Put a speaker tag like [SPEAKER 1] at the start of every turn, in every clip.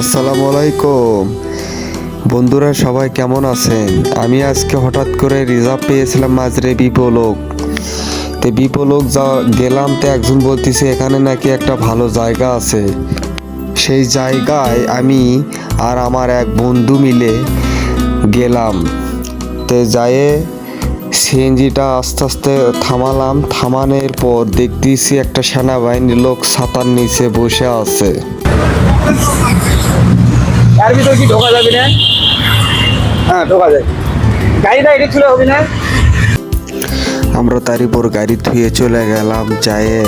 [SPEAKER 1] আসসালামু আলাইকুম বন্ধুরা, সবাই কেমন আছেন? আমি আজকে হঠাৎ করে রিজার্ভ পেয়েছিলাম মাঝরে বিপলোক। তো বিপলোক গেলাম, তো একজন বলতেছে এখানে নাকি একটা ভালো জায়গা আছে। সেই জায়গায় আমি আর আমার এক বন্ধু মিলে গেলাম। তো যায়ে সিএনজিটা আস্তে আস্তে থামালাম। থামানোর পর দেখতেছি একটা সেনাবাহিনীর লোক ছাতার নিচে বসে আছে।
[SPEAKER 2] এর ভিতরে কি ঢোকা যাবে না? হ্যাঁ, ঢোকা যায়। গাড়িটা এটা ছিল হবে না?
[SPEAKER 1] আমরা তার উপর গাড়ি ধুয়ে চলে গেলাম। যায়ে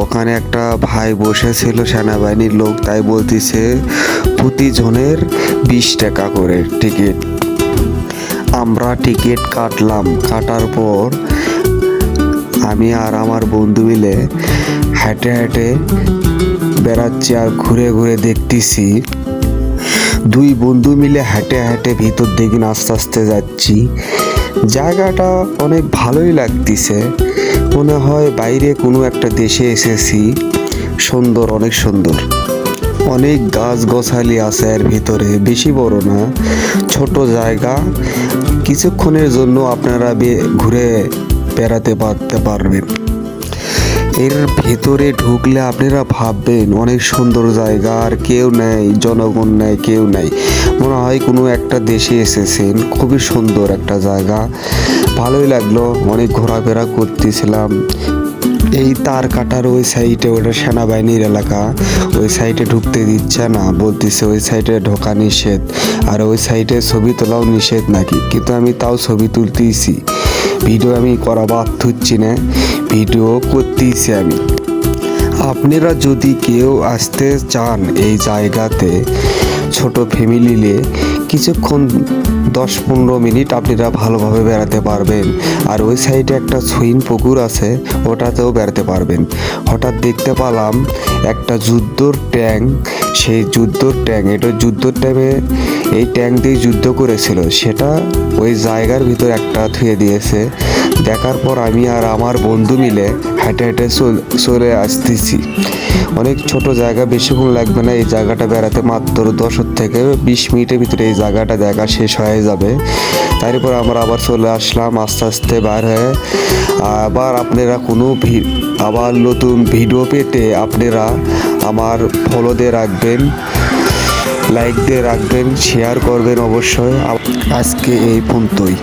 [SPEAKER 1] ওখানে একটা ভাই বসেছিল সেনাবাহিনীর লোক, তাই বলতেছে প্রতিজনের 20 টাকা করে টিকিট। আমরা টিকিট কাটলাম। কাটার পর আমি আর আমার বন্ধু মিলে হেঁটে হেঁটে বেড়াচ্ছি আর ঘুরে ঘুরে দেখতেছি। দুই বন্ধু মিলে হেঁটে হেঁটে ভিতর দিকে আস্তে আস্তে যাচ্ছি। জায়গাটা অনেক ভালোই লাগতেছে, মনে হয় বাইরে কোনো একটা দেশে এসেছি। সুন্দর, অনেক সুন্দর। অনেক গাছ গোছালি আছে এর ভিতরে, বেশি বড় না, ছোট জায়গা। কিছুক্ষণের জন্য আপনারা ঘুরে বেড়াতে পারবেন। এর ভেতরে ঢুকলে আপনারা ভাববেন অনেক সুন্দর জায়গা, আর কেউ নেই, জনগণ নেই, কেউ নেই, মনে হয় কোনো একটা দেশে এসেছেন। খুবই সুন্দর একটা জায়গা, ভালোই লাগলো। অনেক ঘোরাফেরা করতেছিলাম। এই তার কাটার ওই সাইডে ওটা সেনাবাহিনীর এলাকা, ওই সাইডে ঢুকতে দিচ্ছে না, বলতেছে ওই সাইডে ঢোকা নিষেধ, আর ওই সাইডে ছবি তোলাও নিষেধ নাকি। কিন্তু আমি তাও ছবি তুলতেইছি, ভিডিও আমি করা বাদ হচ্ছি না, ভিডিও করতেইছি আমি। আপনারা যদি কেউ আসতে চান এই জায়গাতে ছোট ফ্যামিলি নিয়ে, কিছুক্ষণ 10-15 মিনিট আপনারা ভালোভাবে বেড়াতে পারবেন। আর ওই সাইডে একটা সুইমিং পুকুর আছে, ওটাতেও বেড়াতে পারবেন। হঠাৎ দেখতে পেলাম একটা যুদ্ধর ট্যাঙ্ক। সেই যুদ্ধর ট্যাঙ্ক, এটা যুদ্ধর টাইমে এই ট্যাঙ্ক দিয়ে যুদ্ধ করেছিল, সেটা ওই জায়গার ভিতর একটা থুয়ে দিয়েছে। দেখার পর আমি আর আমার বন্ধু মিলে হেঁটে হেঁটে চলে আসতেছি। অনেক ছোট জায়গা, বেশিক্ষণ লাগবে না এই জায়গাটা বেড়াতে, মাত্র 10 থেকে 20 মিনিটের ভিতরে এই জায়গাটা দেখা শেষ হয়ে যাবে। তারপর আমরা আবার চলে আসলাম আস্তে আস্তে বার হয়ে। আবার আপনারা আবার নতুন ভিডিও পেতে আপনারা আমার ফলো দিয়ে রাখবেন, লাইক দিয়ে রাখবেন, শেয়ার করবেন অবশ্যই। আজকে এই পর্যন্তই।